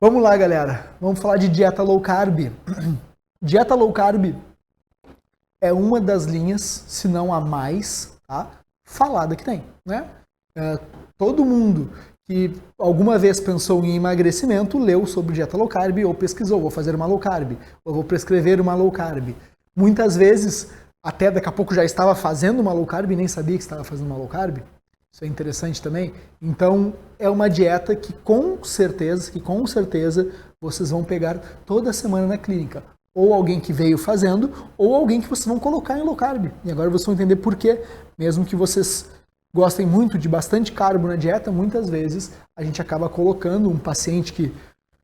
Vamos lá, galera. Vamos falar de dieta low carb. Dieta low carb é uma das linhas, se não a mais, tá, falada que tem, né? Todo mundo que alguma vez pensou em emagrecimento leu sobre dieta low carb ou pesquisou, vou fazer uma low carb, ou vou prescrever uma low carb. Muitas vezes, até daqui a pouco já estava fazendo uma low carb e nem sabia que estava fazendo uma low carb. Isso é interessante também. Então, é uma dieta que com certeza vocês vão pegar toda semana na clínica. Ou alguém que veio fazendo, ou alguém que vocês vão colocar em low carb. E agora vocês vão entender por quê. Mesmo que vocês gostem muito de bastante carbo na dieta, muitas vezes a gente acaba colocando um paciente que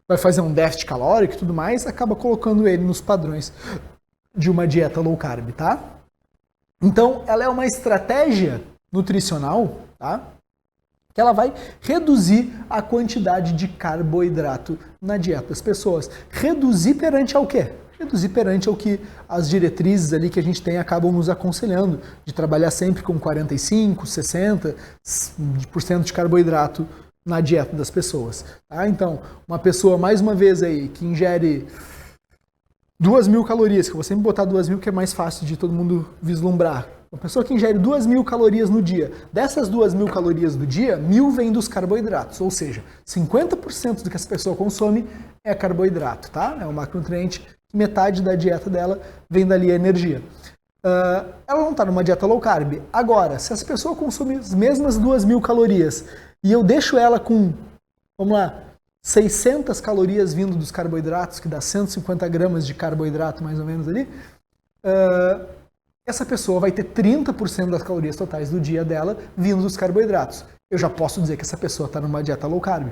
vai fazer um déficit calórico e tudo mais, acaba colocando ele nos padrões de uma dieta low carb, tá? Então, ela é uma estratégia nutricional, tá? Que ela vai reduzir a quantidade de carboidrato na dieta das pessoas. Reduzir perante ao quê? Reduzir perante ao que as diretrizes ali que a gente tem acabam nos aconselhando, de trabalhar sempre com 45%, 60% de carboidrato na dieta das pessoas. Tá? Então, uma pessoa, mais uma vez aí, que ingere 2.000 calorias, que eu vou sempre botar 2.000 que é mais fácil de todo mundo vislumbrar. Uma pessoa que ingere 2.000 calorias no dia, dessas 2.000 calorias do dia, 1.000 vem dos carboidratos, ou seja, 50% do que essa pessoa consome é carboidrato, tá? É um macronutriente que metade da dieta dela vem dali a energia. Ela não está numa dieta low carb. Agora, se essa pessoa consome as mesmas 2.000 calorias e eu deixo ela com, vamos lá, 600 calorias vindo dos carboidratos, que dá 150 gramas de carboidrato mais ou menos ali, essa pessoa vai ter 30% das calorias totais do dia dela vindo dos carboidratos. Eu já posso dizer que essa pessoa está numa dieta low carb.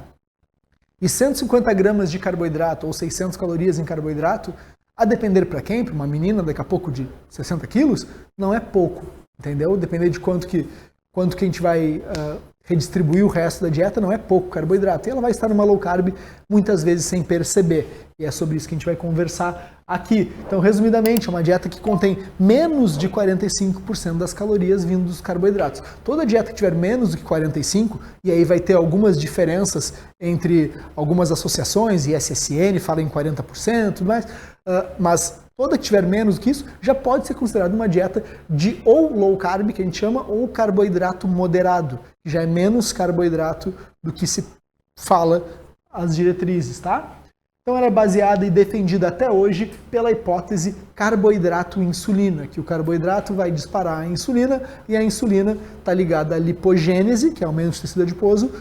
E 150 gramas de carboidrato ou 600 calorias em carboidrato, a depender para quem, para uma menina daqui a pouco de 60 quilos, não é pouco, entendeu? Depender de quanto que a gente vai redistribuir o resto da dieta, não é pouco carboidrato. E ela vai estar numa low carb muitas vezes sem perceber. E é sobre isso que a gente vai conversar aqui. Então, resumidamente, é uma dieta que contém menos de 45% das calorias vindo dos carboidratos. Toda dieta que tiver menos do que 45%, e aí vai ter algumas diferenças entre algumas associações, ISSN fala em 40%, tudo mais, mas toda que tiver menos do que isso, já pode ser considerada uma dieta de ou low carb, que a gente chama, ou carboidrato moderado, que já é menos carboidrato do que se fala as diretrizes, tá? Então ela é baseada e defendida até hoje pela hipótese carboidrato-insulina, que o carboidrato vai disparar a insulina e a insulina está ligada à lipogênese, que é aumento do tecido adiposo.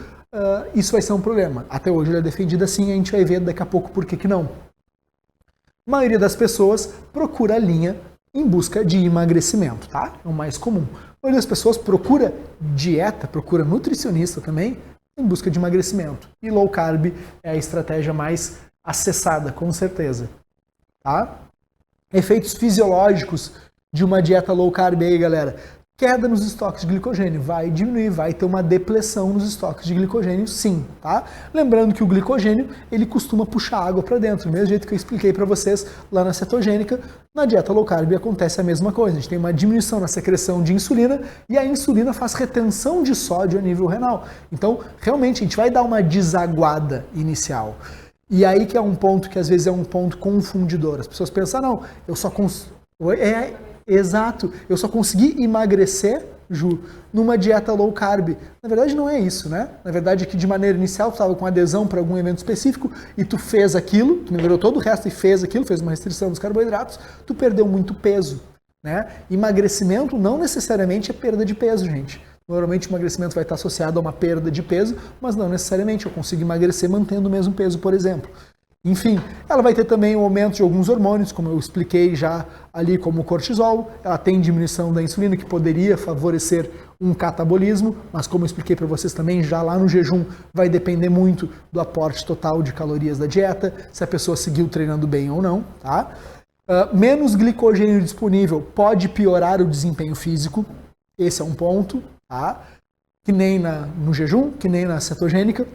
Isso vai ser um problema. Até hoje ela é defendida assim, a gente vai ver daqui a pouco por que não. A maioria das pessoas procura a linha em busca de emagrecimento, tá? É o mais comum. A maioria das pessoas procura dieta, procura nutricionista também em busca de emagrecimento. E low carb é a estratégia mais acessada, com certeza. Tá? Efeitos fisiológicos de uma dieta low carb aí, galera. Queda nos estoques de glicogênio, vai diminuir, vai ter uma depressão nos estoques de glicogênio, sim, tá? Lembrando que o glicogênio, ele costuma puxar água para dentro, do mesmo jeito que eu expliquei para vocês lá na cetogênica, na dieta low carb acontece a mesma coisa, a gente tem uma diminuição na secreção de insulina e a insulina faz retenção de sódio a nível renal. Então, realmente, a gente vai dar uma desaguada inicial. E aí que é um ponto que às vezes é um ponto confundidor. As pessoas pensam, não, eu só Exato, eu só consegui emagrecer, Ju, numa dieta low carb. Na verdade não é isso, né? Na verdade é que de maneira inicial tu estava com adesão para algum evento específico e tu fez aquilo, tu melhorou todo o resto e fez aquilo, fez uma restrição dos carboidratos, tu perdeu muito peso, né? Emagrecimento não necessariamente é perda de peso, gente. Normalmente o emagrecimento vai estar associado a uma perda de peso, mas não necessariamente. Eu consigo emagrecer mantendo o mesmo peso, por exemplo. Enfim, ela vai ter também um aumento de alguns hormônios, como eu expliquei já ali, como o cortisol. Ela tem diminuição da insulina, que poderia favorecer um catabolismo, mas como eu expliquei para vocês também, já lá no jejum vai depender muito do aporte total de calorias da dieta, se a pessoa seguiu treinando bem ou não, tá? Menos glicogênio disponível pode piorar o desempenho físico, esse é um ponto, tá? Que nem no jejum, que nem na cetogênica.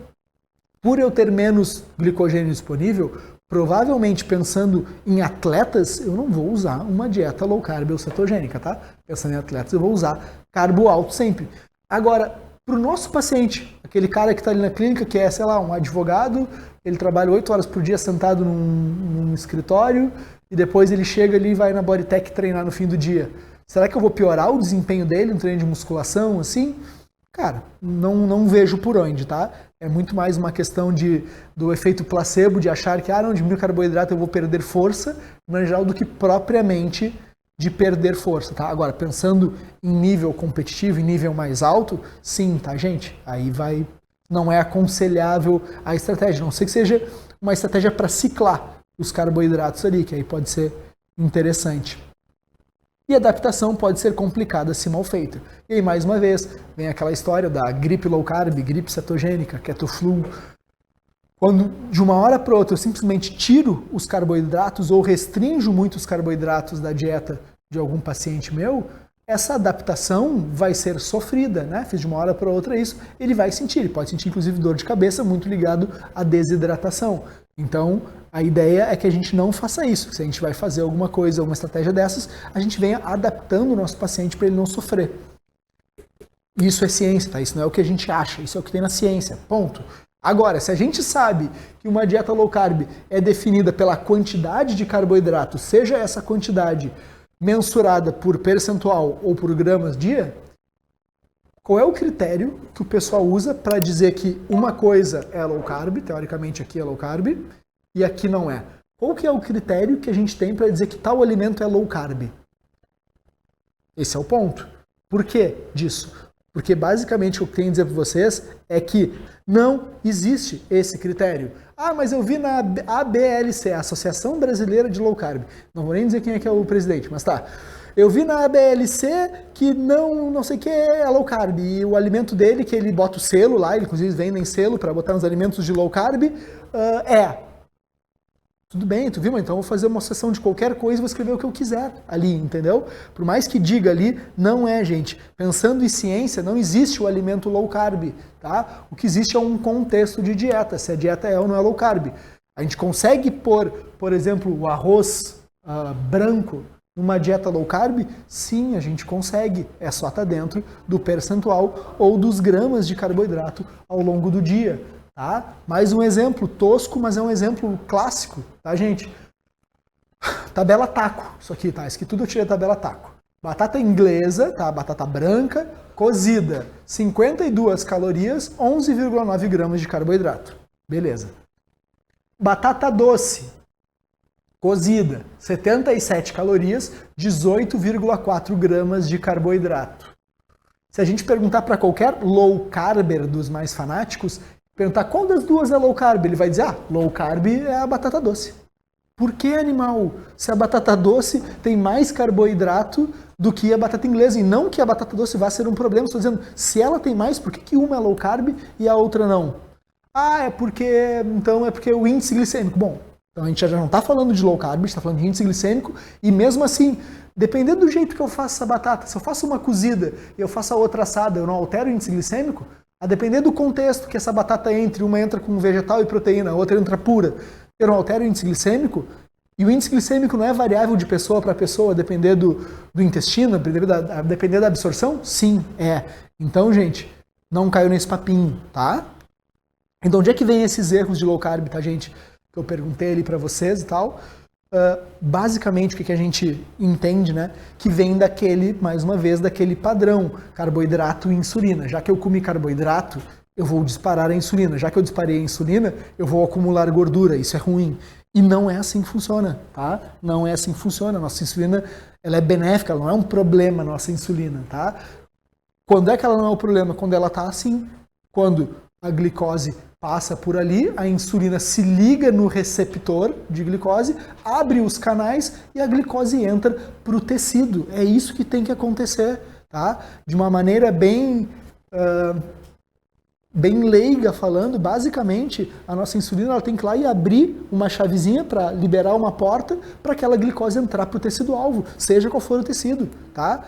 Por eu ter menos glicogênio disponível, provavelmente pensando em atletas, eu não vou usar uma dieta low carb ou cetogênica, tá? Pensando em atletas, eu vou usar carbo alto sempre. Agora, Para o nosso paciente, aquele cara que está ali na clínica, que é, sei lá, um advogado, ele trabalha 8 horas por dia sentado num escritório e depois ele chega ali e vai na Bodytech treinar no fim do dia. Será que eu vou piorar o desempenho dele no treino de musculação, assim? Cara, não vejo por onde, tá? É muito mais uma questão do efeito placebo, de achar que, não, diminuir carboidrato eu vou perder força, no geral, do que propriamente de perder força, tá? Agora, pensando em nível competitivo, em nível mais alto, sim, tá, gente? Aí não é aconselhável a estratégia, a não ser que seja uma estratégia para ciclar os carboidratos ali, que aí pode ser interessante. E a adaptação pode ser complicada se mal feita. E aí, mais uma vez, vem aquela história da gripe low carb, gripe cetogênica, ketoflu. Quando de uma hora para outra eu simplesmente tiro os carboidratos ou restringo muito os carboidratos da dieta de algum paciente meu, essa adaptação vai ser sofrida, né? Fiz de uma hora para outra isso, ele vai sentir, ele pode sentir inclusive dor de cabeça muito ligado à desidratação. Então, a ideia é que a gente não faça isso. Se a gente vai fazer alguma coisa, alguma estratégia dessas, a gente venha adaptando o nosso paciente para ele não sofrer. Isso é ciência, tá? Isso não é o que a gente acha, isso é o que tem na ciência, ponto. Agora, se a gente sabe que uma dieta low carb é definida pela quantidade de carboidrato, seja essa quantidade mensurada por percentual ou por gramas dia, qual é o critério que o pessoal usa para dizer que uma coisa é low carb, teoricamente aqui é low carb, e aqui não é? Qual que é o critério que a gente tem para dizer que tal alimento é low carb? Esse é o ponto. Por que disso? Porque basicamente o que eu tenho a dizer para vocês é que não existe esse critério. Mas eu vi na ABLC, Associação Brasileira de Low Carb. Não vou nem dizer quem é que é o presidente, mas tá. Eu vi na ABLC que não sei o que é low carb. E o alimento dele, que ele bota o selo lá, ele inclusive vendem selo para botar nos alimentos de low carb, Tudo bem, tu viu? Então eu vou fazer uma sessão de qualquer coisa e vou escrever o que eu quiser ali, entendeu? Por mais que diga ali, não é, gente. Pensando em ciência, não existe o alimento low carb, tá? O que existe é um contexto de dieta, se a dieta é ou não é low carb. A gente consegue pôr, por exemplo, o arroz branco numa dieta low carb? Sim, a gente consegue. É só estar dentro do percentual ou dos gramas de carboidrato ao longo do dia. Tá? Mais um exemplo tosco, mas é um exemplo clássico, tá, gente? Tabela taco, isso aqui, tá? Isso aqui tudo eu tirei da tabela taco. Batata inglesa, tá? Batata branca, cozida, 52 calorias, 11,9 gramas de carboidrato. Beleza. Batata doce, cozida, 77 calorias, 18,4 gramas de carboidrato. Se a gente perguntar para qualquer low carber dos mais fanáticos, perguntar qual das duas é low carb, ele vai dizer, low carb é a batata doce. Por que, animal? Se a batata doce tem mais carboidrato do que a batata inglesa, e não que a batata doce vá ser um problema, estou dizendo, se ela tem mais, por que uma é low carb e a outra não? É porque o índice glicêmico. Bom, então a gente já não está falando de low carb, a gente está falando de índice glicêmico, e mesmo assim, dependendo do jeito que eu faço essa batata, se eu faço uma cozida e eu faço a outra assada, eu não altero o índice glicêmico? A depender do contexto que essa batata uma entra com vegetal e proteína, a outra entra pura, eu não altero o índice glicêmico, e o índice glicêmico não é variável de pessoa para pessoa, a depender do intestino, a depender da absorção? Sim, é. Então, gente, não caiu nesse papinho, tá? Então, onde é que vem esses erros de low carb, tá, gente? Que eu perguntei ali para vocês e tal. Basicamente, o que a gente entende, né? Que vem mais uma vez, daquele padrão, carboidrato e insulina. Já que eu comi carboidrato, eu vou disparar a insulina. Já que eu disparei a insulina, eu vou acumular gordura. Isso é ruim. E não é assim que funciona, tá? Não é assim que funciona. A nossa insulina, ela é benéfica, ela não é um problema, a nossa insulina, tá? Quando é que ela não é um problema? Quando ela tá assim. Quando a glicose passa por ali, a insulina se liga no receptor de glicose, abre os canais e a glicose entra para o tecido. É isso que tem que acontecer, tá? De uma maneira bem leiga falando, basicamente, a nossa insulina ela tem que ir lá e abrir uma chavezinha para liberar uma porta para aquela glicose entrar para o tecido-alvo, seja qual for o tecido, tá?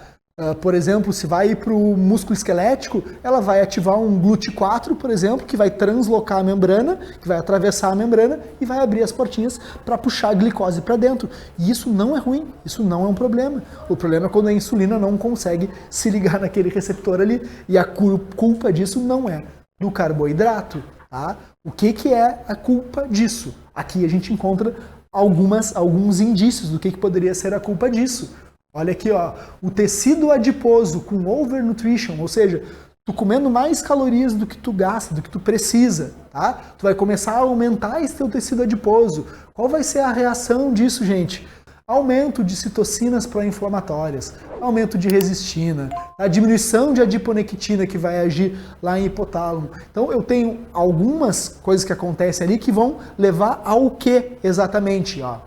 Por exemplo, se vai para o músculo esquelético, ela vai ativar um GLUT4, por exemplo, que vai translocar a membrana, que vai atravessar a membrana e vai abrir as portinhas para puxar a glicose para dentro. E isso não é ruim, isso não é um problema. O problema é quando a insulina não consegue se ligar naquele receptor ali. E a culpa disso não é do carboidrato. Tá? O que é a culpa disso? Aqui a gente encontra alguns indícios do que poderia ser a culpa disso. Olha aqui, ó, o tecido adiposo com overnutrition, ou seja, tu comendo mais calorias do que tu gasta, do que tu precisa, tá? Tu vai começar a aumentar esse teu tecido adiposo. Qual vai ser a reação disso, gente? Aumento de citocinas pró-inflamatórias, aumento de resistina, a diminuição de adiponectina que vai agir lá em hipotálamo. Então eu tenho algumas coisas que acontecem ali que vão levar ao que exatamente, ó?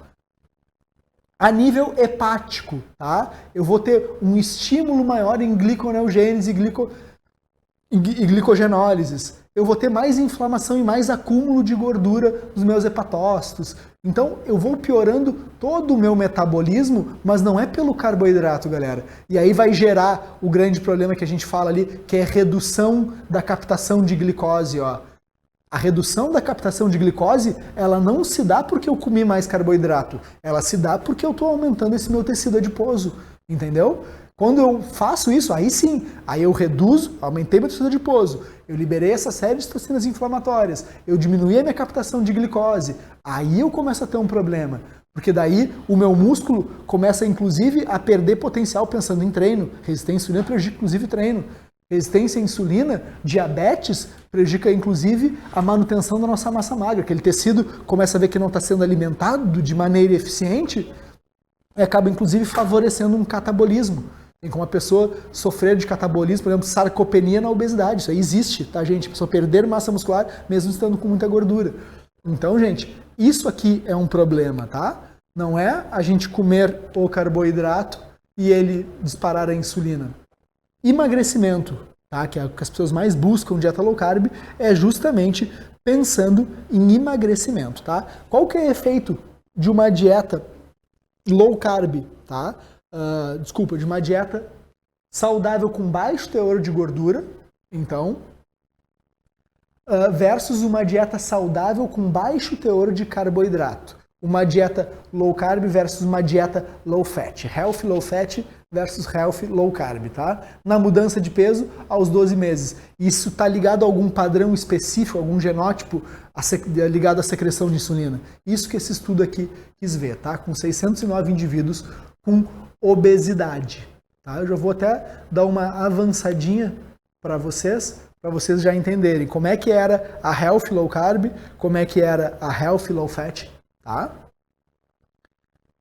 A nível hepático, tá? Eu vou ter um estímulo maior em gliconeogênese e glicogenólise. Eu vou ter mais inflamação e mais acúmulo de gordura nos meus hepatócitos. Então, eu vou piorando todo o meu metabolismo, mas não é pelo carboidrato, galera. E aí vai gerar o grande problema que a gente fala ali, que é a redução da captação de glicose, ó. A redução da captação de glicose, ela não se dá porque eu comi mais carboidrato. Ela se dá porque eu estou aumentando esse meu tecido adiposo, entendeu? Quando eu faço isso, aí sim, aí eu reduzo, aumentei meu tecido adiposo, eu liberei essa série de toxinas inflamatórias, eu diminuí a minha captação de glicose, aí eu começo a ter um problema. Porque daí o meu músculo começa, inclusive, a perder potencial pensando em treino. Resistência à insulina prejudica, inclusive, treino. Resistência à insulina, diabetes, prejudica inclusive a manutenção da nossa massa magra. Aquele tecido começa a ver que não está sendo alimentado de maneira eficiente e acaba inclusive favorecendo um catabolismo. Tem como a pessoa sofrer de catabolismo, por exemplo, sarcopenia na obesidade. Isso aí existe, tá, gente? A pessoa perder massa muscular mesmo estando com muita gordura. Então, gente, isso aqui é um problema, tá? Não é a gente comer o carboidrato e ele disparar a insulina. Emagrecimento, tá? Que é o que as pessoas mais buscam dieta low carb, é justamente pensando em emagrecimento, tá? Qual que é o efeito de uma dieta low carb, tá? De uma dieta saudável com baixo teor de gordura, então, versus uma dieta saudável com baixo teor de carboidrato. Uma dieta low carb versus uma dieta low fat. Healthy low fat versus healthy low carb, tá? Na mudança de peso aos 12 meses. Isso está ligado a algum padrão específico, algum genótipo ligado à secreção de insulina. Isso que esse estudo aqui quis ver, tá? Com 609 indivíduos com obesidade, tá? Eu já vou até dar uma avançadinha para vocês já entenderem como é que era a healthy low carb, como é que era a healthy low fat, tá?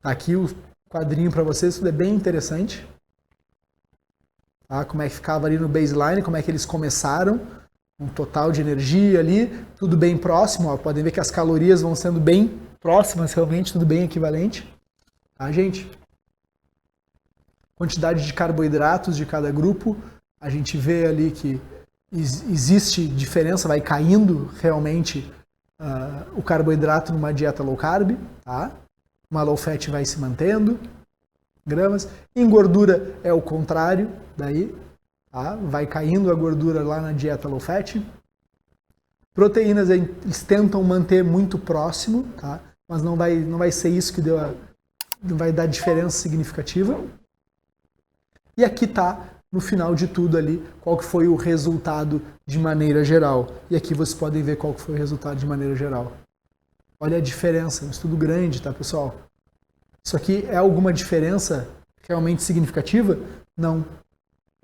Tá aqui o quadrinho para vocês, tudo é bem interessante. Tá? Como é que ficava ali no baseline, como é que eles começaram, um total de energia ali, tudo bem próximo, ó, podem ver que as calorias vão sendo bem próximas, realmente, tudo bem equivalente. Tá, gente? Quantidade de carboidratos de cada grupo, a gente vê ali que existe diferença, vai caindo realmente o carboidrato numa dieta low carb, tá? Uma low fat vai se mantendo, gramas. Em gordura é o contrário, daí, tá? Vai caindo a gordura lá na dieta low fat. Proteínas eles tentam manter muito próximo, tá? Mas não vai ser isso que não vai dar diferença significativa. E aqui tá, no final de tudo ali, qual que foi o resultado de maneira geral. E aqui vocês podem ver qual que foi o resultado de maneira geral. Olha a diferença, um estudo grande, tá, pessoal? Isso aqui é alguma diferença realmente significativa? Não.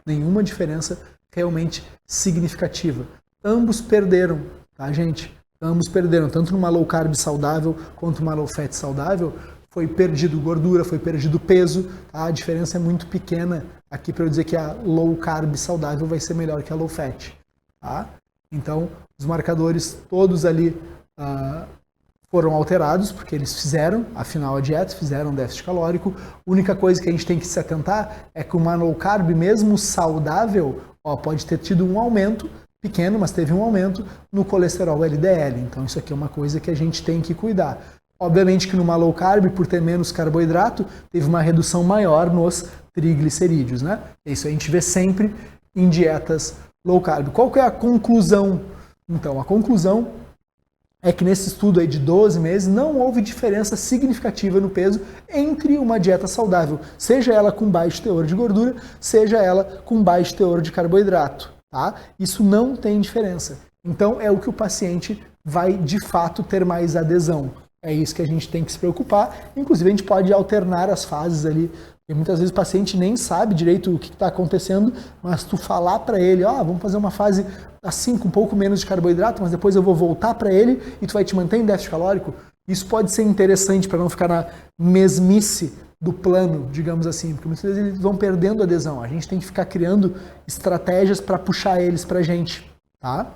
Nenhuma diferença realmente significativa. Ambos perderam, tá, gente? Ambos perderam, tanto numa low carb saudável quanto numa low fat saudável. Foi perdido gordura, foi perdido peso, tá? A diferença é muito pequena aqui para eu dizer que a low carb saudável vai ser melhor que a low fat, tá? Então, os marcadores todos ali foram alterados, porque eles fizeram, afinal, a dieta, fizeram déficit calórico. A única coisa que a gente tem que se atentar é que uma low carb, mesmo saudável, pode ter tido um aumento, pequeno, mas teve um aumento no colesterol LDL. Então, isso aqui é uma coisa que a gente tem que cuidar. Obviamente que numa low carb, por ter menos carboidrato, teve uma redução maior nos triglicerídeos, né? Isso a gente vê sempre em dietas low carb. Qual que é a conclusão? Então, a conclusão é que nesse estudo aí de 12 meses não houve diferença significativa no peso entre uma dieta saudável, seja ela com baixo teor de gordura, seja ela com baixo teor de carboidrato, tá? Isso não tem diferença. Então é o que o paciente vai de fato ter mais adesão. É isso que a gente tem que se preocupar. Inclusive a gente pode alternar as fases ali. E muitas vezes o paciente nem sabe direito o que está acontecendo, mas tu falar para ele, vamos fazer uma fase assim com um pouco menos de carboidrato, mas depois eu vou voltar para ele e tu vai te manter em déficit calórico, isso pode ser interessante para não ficar na mesmice do plano, digamos assim, porque muitas vezes eles vão perdendo adesão. A gente tem que ficar criando estratégias para puxar eles para a gente, tá?